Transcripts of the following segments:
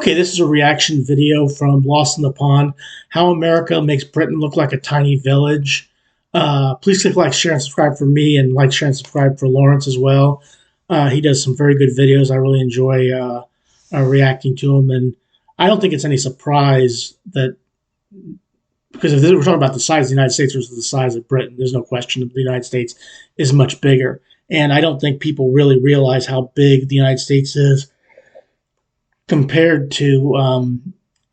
Okay, this is a reaction video from Lost in the Pond. How America makes Britain look like a tiny village. Please click like, share, and subscribe for me, and like, share, and subscribe for Lawrence as well. He does some very good videos. I really enjoy reacting to him, and I don't think it's any surprise that because if we're talking about the size of the United States versus the size of Britain, there's no question that the United States is much bigger. And I don't think people really realize how big the United States is compared to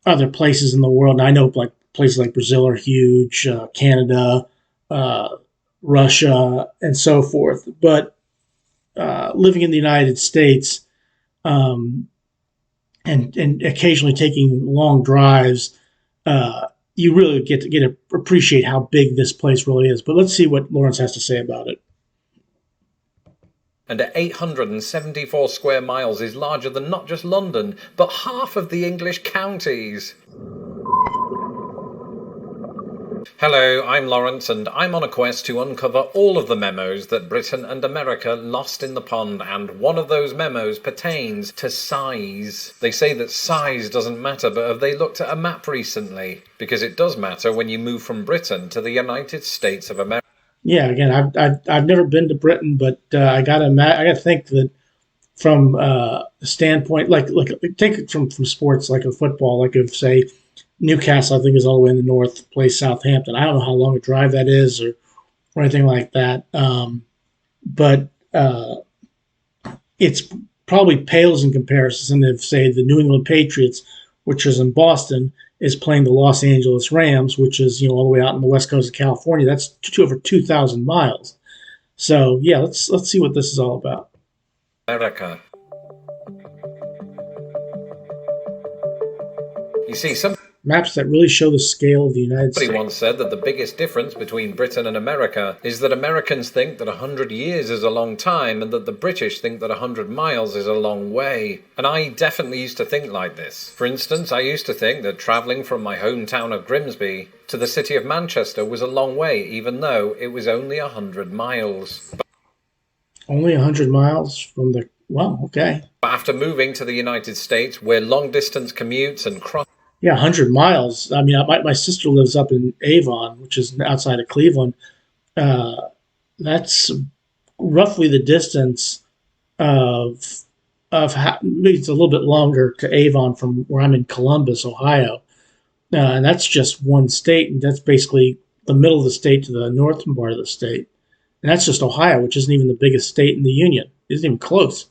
other places in the world. And I know like places like Brazil are huge, Canada, uh, Russia, and so forth. But living in the United States um, and occasionally taking long drives, you really get to appreciate how big this place really is. But let's see what Lawrence has to say about it. And at 874 square miles is larger than not just London, but half of the English counties. Hello, I'm Lawrence, and I'm on a quest to uncover all of the memos that Britain and America lost in the pond, and one of those memos pertains to size. They say that size doesn't matter, but have they looked at a map recently? Because it does matter when you move from Britain to the United States of America. Yeah, again, I've never been to Britain, but I gotta think that from a standpoint, like take it from sports, like a football, like if say Newcastle, I think is all the way in the north, plays Southampton. I don't know how long a drive that is or anything like that, but it's probably pales in comparison if say the New England Patriots, which is in Boston, is playing the Los Angeles Rams, which is all the way out on the west coast of California. That's over 2,000 miles. So yeah, let's see what this is all about. America. You see, maps that really show the scale of the United States. Somebody once said that the biggest difference between Britain and America is that Americans think that 100 years is a long time and that the British think that 100 miles is a long way. And I definitely used to think like this. For instance, I used to think that travelling from my hometown of Grimsby to the city of Manchester was a long way, even though it was only 100 miles. Only 100 miles from the... Wow, okay. But after moving to the United States, where long-distance commutes and yeah, 100 miles. I mean, my sister lives up in Avon, which is outside of Cleveland. That's roughly the distance of maybe it's a little bit longer to Avon from where I'm in Columbus, Ohio. And that's just one state, and that's basically the middle of the state to the northern part of the state. And that's just Ohio, which isn't even the biggest state in the union. It isn't even close.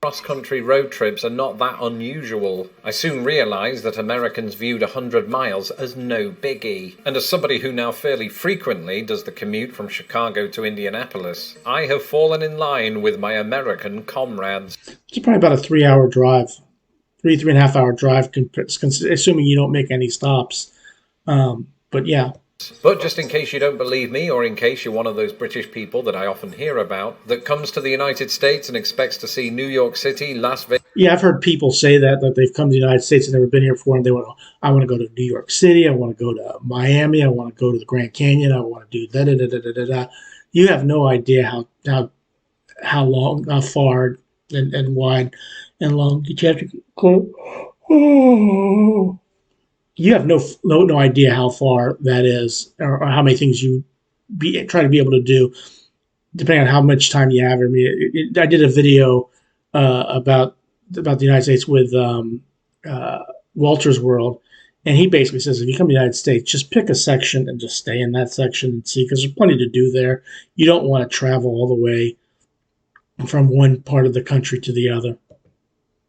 Cross-country road trips are not that unusual. I soon realised that Americans viewed 100 miles as no biggie. And as somebody who now fairly frequently does the commute from Chicago to Indianapolis, I have fallen in line with my American comrades. It's probably about a 3-hour drive. Three and a half hour drive, assuming you don't make any stops. But yeah. But just in case you don't believe me, or in case you're one of those British people that I often hear about, that comes to the United States and expects to see New York City, Las Vegas... Yeah, I've heard people say that they've come to the United States and never been here before, and I want to go to New York City, I want to go to Miami, I want to go to the Grand Canyon, I want to do da-da-da-da-da-da. You have no idea how long, how far and wide and long you have to go. Oh. You have no idea how far that is, or how many things you try to be able to do, depending on how much time you have. I mean, I did a video about the United States with Walter's World, and he basically says if you come to the United States, just pick a section and just stay in that section and see, because there's plenty to do there. You don't want to travel all the way from one part of the country to the other.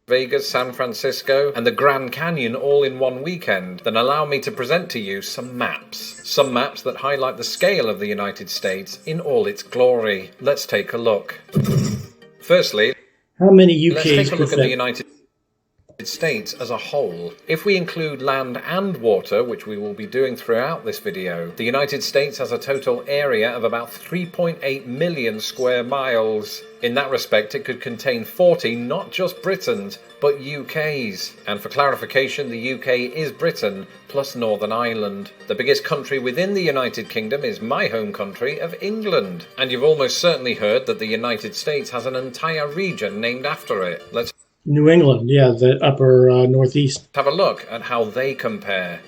Vegas, San Francisco, and the Grand Canyon all in one weekend, then allow me to present to you some maps. Some maps that highlight the scale of the United States in all its glory. Let's take a look. Firstly, how many UKs let's take a look at the United States as a whole. If we include land and water, which we will be doing throughout this video, the United States has a total area of about 3.8 million square miles. In that respect, it could contain 40 not just Britons, but UKs. And for clarification, the UK is Britain plus Northern Ireland. The biggest country within the United Kingdom is my home country of England. And you've almost certainly heard that the United States has an entire region named after it. New England, yeah, the upper northeast. Have a look at how they compare.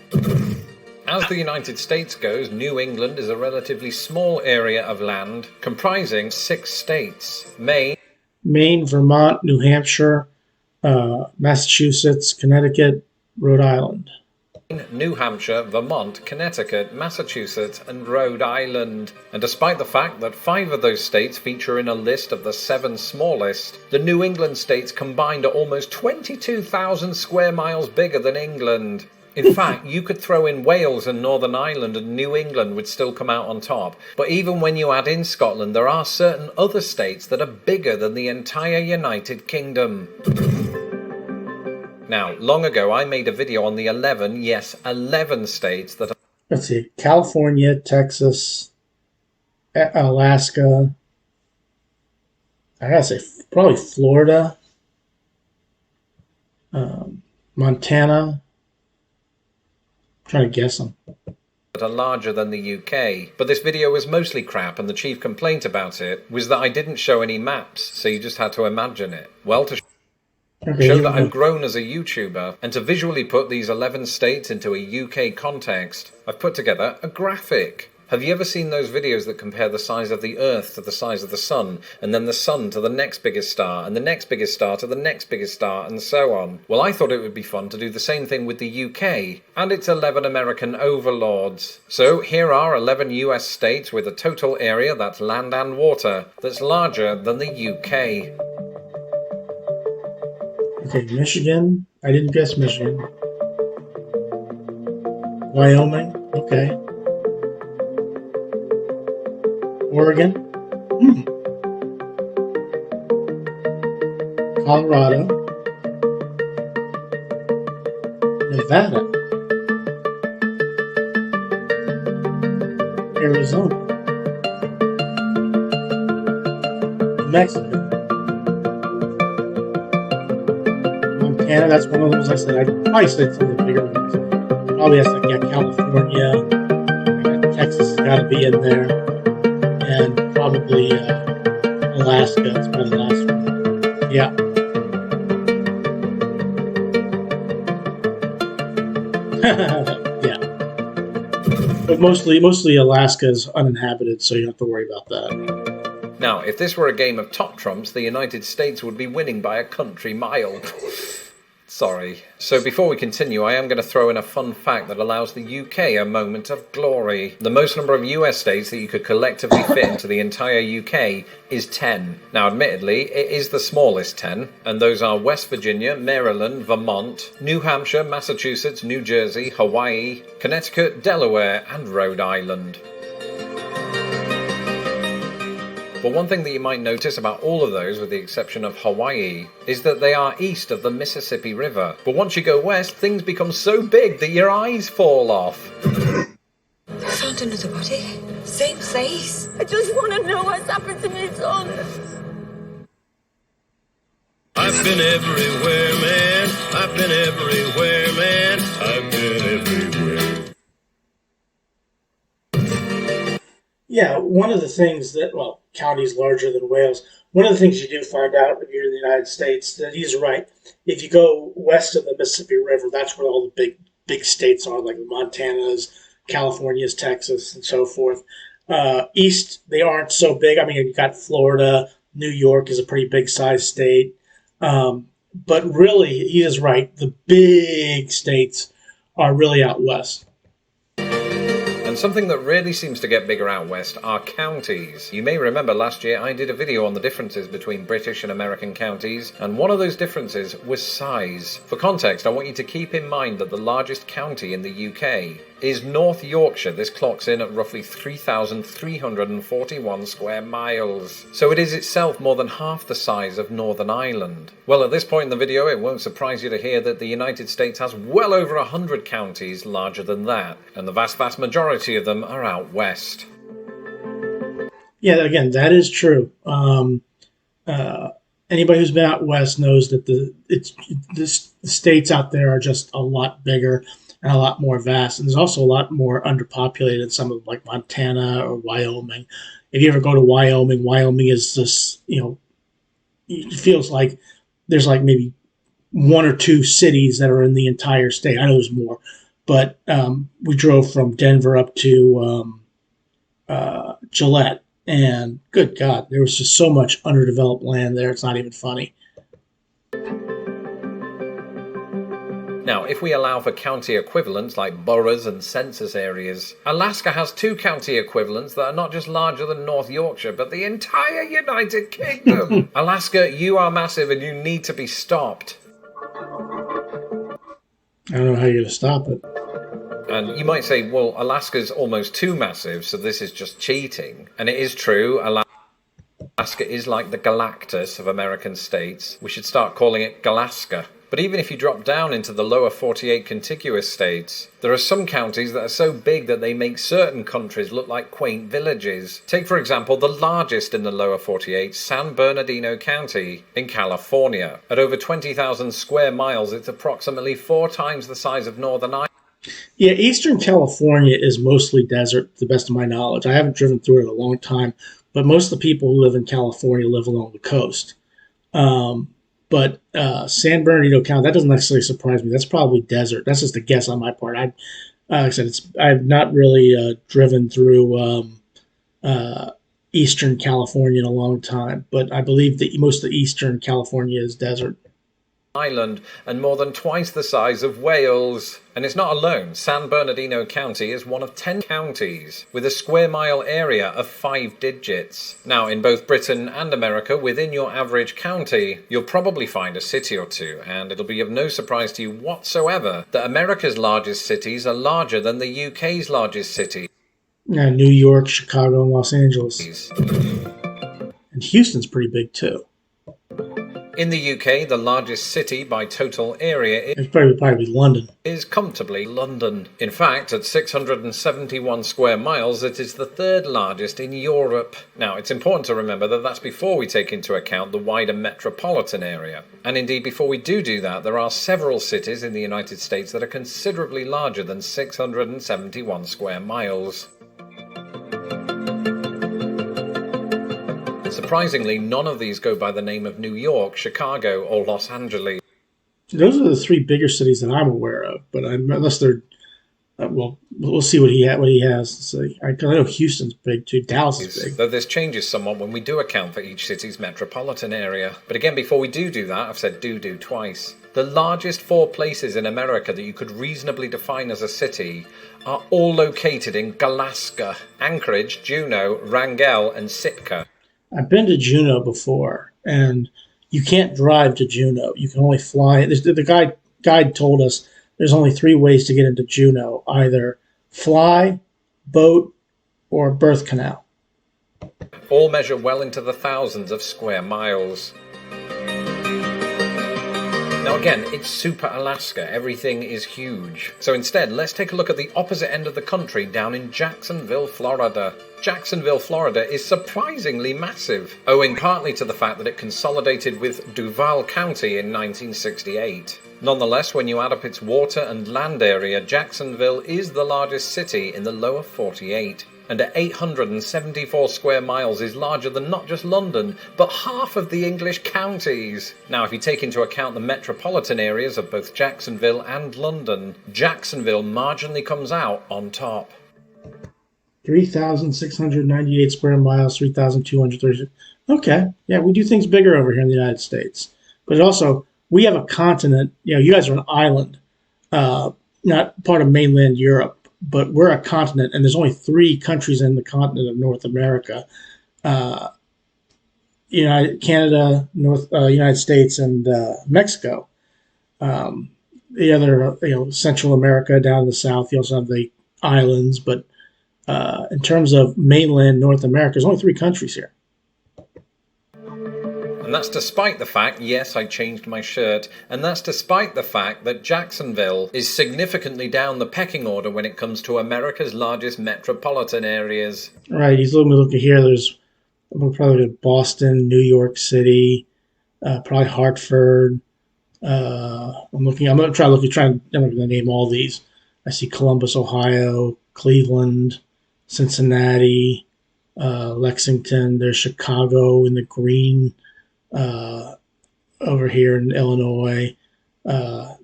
As the United States goes, New England is a relatively small area of land comprising 6 states: Maine, Vermont, New Hampshire, Massachusetts, Connecticut, Rhode Island. New Hampshire, Vermont, Connecticut, Massachusetts, and Rhode Island. And despite the fact that 5 of those states feature in a list of the 7 smallest, the New England states combined are almost 22,000 square miles bigger than England. In fact, you could throw in Wales and Northern Ireland and New England would still come out on top. But even when you add in Scotland, there are certain other states that are bigger than the entire United Kingdom. Now, long ago I made a video on the 11, yes, 11 states that are... Let's see, California, Texas, Alaska, I gotta say probably Florida, Montana. I'm trying to guess them. That are larger than the UK. But this video was mostly crap, and the chief complaint about it was that I didn't show any maps, so you just had to imagine it. Well, to show that I've grown as a YouTuber, and to visually put these 11 states into a UK context, I've put together a graphic. Have you ever seen those videos that compare the size of the Earth to the size of the Sun, and then the Sun to the next biggest star, and the next biggest star to the next biggest star, and so on? Well, I thought it would be fun to do the same thing with the UK, and its 11 American overlords. So here are 11 US states with a total area, that's land and water, that's larger than the UK. Okay, Michigan. I didn't guess Michigan. Wyoming. Okay. Oregon. Colorado. Nevada. Arizona. New Mexico. Montana, that's one of those I said. I'd probably said some of the bigger ones. Probably has like, yeah, California. Texas has got to be in there. And probably Alaska. That's my last one. Yeah. Yeah. But mostly Alaska is uninhabited, so you don't have to worry about that. Now, if this were a game of top trumps, the United States would be winning by a country mile. Sorry. So before we continue, I am going to throw in a fun fact that allows the UK a moment of glory. The most number of US states that you could collectively fit into the entire UK is 10. Now, admittedly, it is the smallest 10, and those are West Virginia, Maryland, Vermont, New Hampshire, Massachusetts, New Jersey, Hawaii, Connecticut, Delaware, and Rhode Island. But one thing that you might notice about all of those, with the exception of Hawaii, is that they are east of the Mississippi River. But once you go west, things become so big that your eyes fall off. I found another body. Same place. I just want to know what's happened to my son. I've been everywhere, man. I've been everywhere, man. I've been everywhere. Yeah, one of the things that, well, counties larger than Wales, one of the things you do find out if you're in the United States, that he's right. If you go west of the Mississippi River, that's where all the big states are, like Montana's, California's, Texas, and so forth. East, they aren't so big. I mean, you've got Florida, New York is a pretty big size state. But really, he is right. The big states are really out west. And something that really seems to get bigger out west are counties. You may remember last year I did a video on the differences between British and American counties, and one of those differences was size. For context, I want you to keep in mind that the largest county in the UK is North Yorkshire. This clocks in at roughly 3,341 square miles. So it is itself more than half the size of Northern Ireland. Well, at this point in the video, it won't surprise you to hear that the United States has well over 100 counties larger than that, and the vast majority of them are out west. Yeah, again, that is true. Anybody who's been out west knows that the states out there are just a lot bigger and a lot more vast, and there's also a lot more underpopulated in some of like Montana or Wyoming. If you ever go to Wyoming, Wyoming is just, it feels like there's like maybe one or two cities that are in the entire state. I know there's more, but we drove from Denver up to Gillette, and good God, there was just so much underdeveloped land there. It's not even funny. Now, if we allow for county equivalents like boroughs and census areas, Alaska has two county equivalents that are not just larger than North Yorkshire, but the entire United Kingdom. Alaska, you are massive and you need to be stopped. I don't know how you're going to stop it. And you might say, well, Alaska's almost too massive, so this is just cheating. And it is true, Alaska is like the Galactus of American states. We should start calling it Galaska. But even if you drop down into the lower 48 contiguous states, there are some counties that are so big that they make certain countries look like quaint villages. Take, for example, the largest in the lower 48, San Bernardino County in California. At over 20,000 square miles, it's approximately 4 times the size of Northern Ireland. Yeah, Eastern California is mostly desert, to the best of my knowledge. I haven't driven through it in a long time, but most of the people who live in California live along the coast. But San Bernardino County, that doesn't necessarily surprise me. That's probably desert. That's just a guess on my part. Like I said, I've not really driven through Eastern California in a long time, but I believe that most of Eastern California is desert. Island and more than twice the size of Wales. And it's not alone. San Bernardino County is one of 10 counties with a square mile area of 5 digits. Now, in both Britain and America, within your average county, you'll probably find a city or two, and it'll be of no surprise to you whatsoever that America's largest cities are larger than the UK's largest city. Yeah, New York, Chicago, and Los Angeles. And Houston's pretty big too. In the UK, the largest city by total area It's probably London. is comfortably London. In fact, at 671 square miles, it is the 3rd largest in Europe. Now, it's important to remember that that's before we take into account the wider metropolitan area. And indeed, before we do that, there are several cities in the United States that are considerably larger than 671 square miles. Surprisingly, none of these go by the name of New York, Chicago, or Los Angeles. Those are the 3 bigger cities that I'm aware of, but unless they're well, we'll see what he has to say. I know Houston's big too. Dallas is big. Though this changes somewhat when we do account for each city's metropolitan area. But again, before we do that, I've said do twice. The largest 4 places in America that you could reasonably define as a city are all located in Alaska: Anchorage, Juneau, Wrangell, and Sitka. I've been to Juneau before, and you can't drive to Juneau. You can only fly. The guide told us there's only 3 ways to get into Juneau: either fly, boat, or birth canal. All measure well into the thousands of square miles. Now again, it's super Alaska. Everything is huge. So instead, let's take a look at the opposite end of the country, down in Jacksonville, Florida. Jacksonville, Florida is surprisingly massive, owing partly to the fact that it consolidated with Duval County in 1968. Nonetheless, when you add up its water and land area, Jacksonville is the largest city in the lower 48. And at 874 square miles is larger than not just London, but half of the English counties. Now, if you take into account the metropolitan areas of both Jacksonville and London, Jacksonville marginally comes out on top. 3,698 square miles, 3,230. Okay, yeah, we do things bigger over here in the United States. But also, we have a continent. You guys are an island, not part of mainland Europe. But we're a continent, and there's only 3 countries in the continent of North America: Canada, United States, and Mexico. The other, Central America down in the south. You also have the islands, but in terms of mainland North America, there's only 3 countries here. And that's despite the fact, yes, I changed my shirt, and that's despite the fact that Jacksonville is significantly down the pecking order when it comes to America's largest metropolitan areas. Right, he's looking here. We'll probably go Boston, New York City, probably Hartford. I'm going to try to name all these. I see Columbus, Ohio, Cleveland, Cincinnati, Lexington. There's Chicago in the green. Over here in Illinois,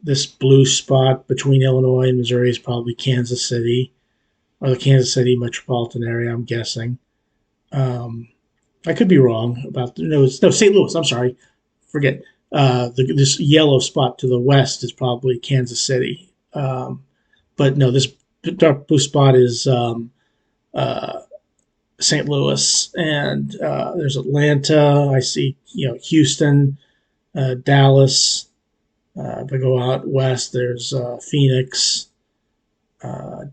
This blue spot between Illinois and Missouri is probably Kansas City, or the Kansas City metropolitan area, I'm guessing. I could be wrong about no, it's no St. Louis. I'm sorry, forget. This yellow spot to the west is probably Kansas City, but no, this dark blue spot is uh, St. Louis, and there's Atlanta. I see, Houston, Dallas. If I go out west, there's Phoenix,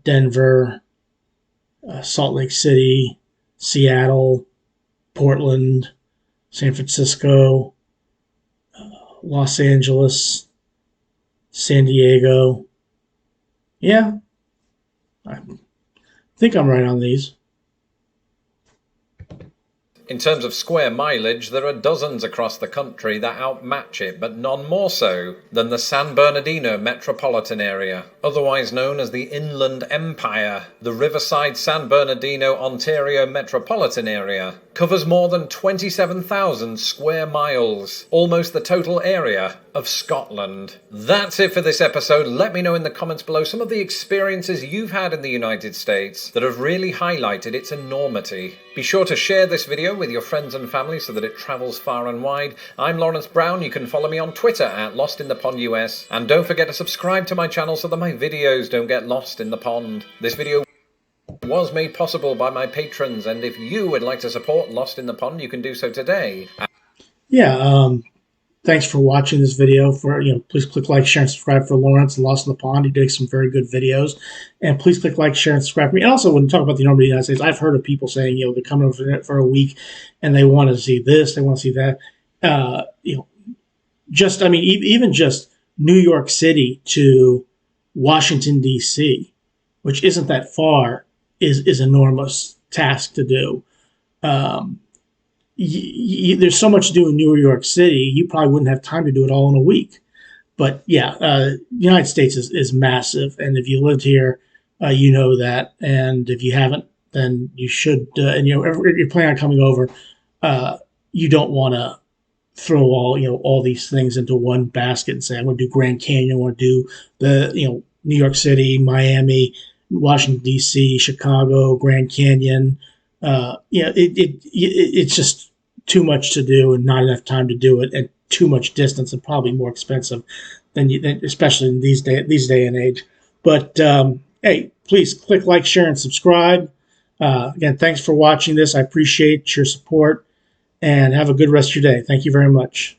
Denver, Salt Lake City, Seattle, Portland, San Francisco, Los Angeles, San Diego. Yeah, I think I'm right on these. In terms of square mileage, there are dozens across the country that outmatch it, but none more so than the San Bernardino metropolitan area, otherwise known as the Inland Empire. The Riverside San Bernardino, Ontario metropolitan area covers more than 27,000 square miles, almost the total area of Scotland. That's it for this episode. Let me know in the comments below some of the experiences you've had in the United States that have really highlighted its enormity. Be sure to share this video with your friends and family so that it travels far and wide. I'm Lawrence Brown. You can follow me on Twitter at LostInThePondUS. And don't forget to subscribe to my channel so that my videos don't get lost in the pond. This video was made possible by my patrons, and if you would like to support Lost in the Pond, you can do so today. Yeah, thanks for watching this video. Please click like, share, and subscribe for Lawrence and Lost in the Pond. He does some very good videos. And please click like, share, and subscribe for me. And also, when you talk about the enormity of the United States, I've heard of people saying, they're coming over for a week and they want to see this, they want to see that. Even just New York City to Washington, D.C., which isn't that far, is enormous task to do. There's so much to do in New York City, you probably wouldn't have time to do it all in a week. But yeah, the United States is massive, and if you lived here, you know that. And if you haven't, then you should. And if you're planning on coming over, you don't want to throw all these things into one basket and say, I'm going to do Grand Canyon, I want to do the New York City, Miami, Washington D.C., Chicago, Grand Canyon. It's just too much to do and not enough time to do it, and too much distance and probably more expensive than especially in these day and age. But hey, please click like, share, and subscribe. Again, thanks for watching this. I appreciate your support, and have a good rest of your day. Thank you very much.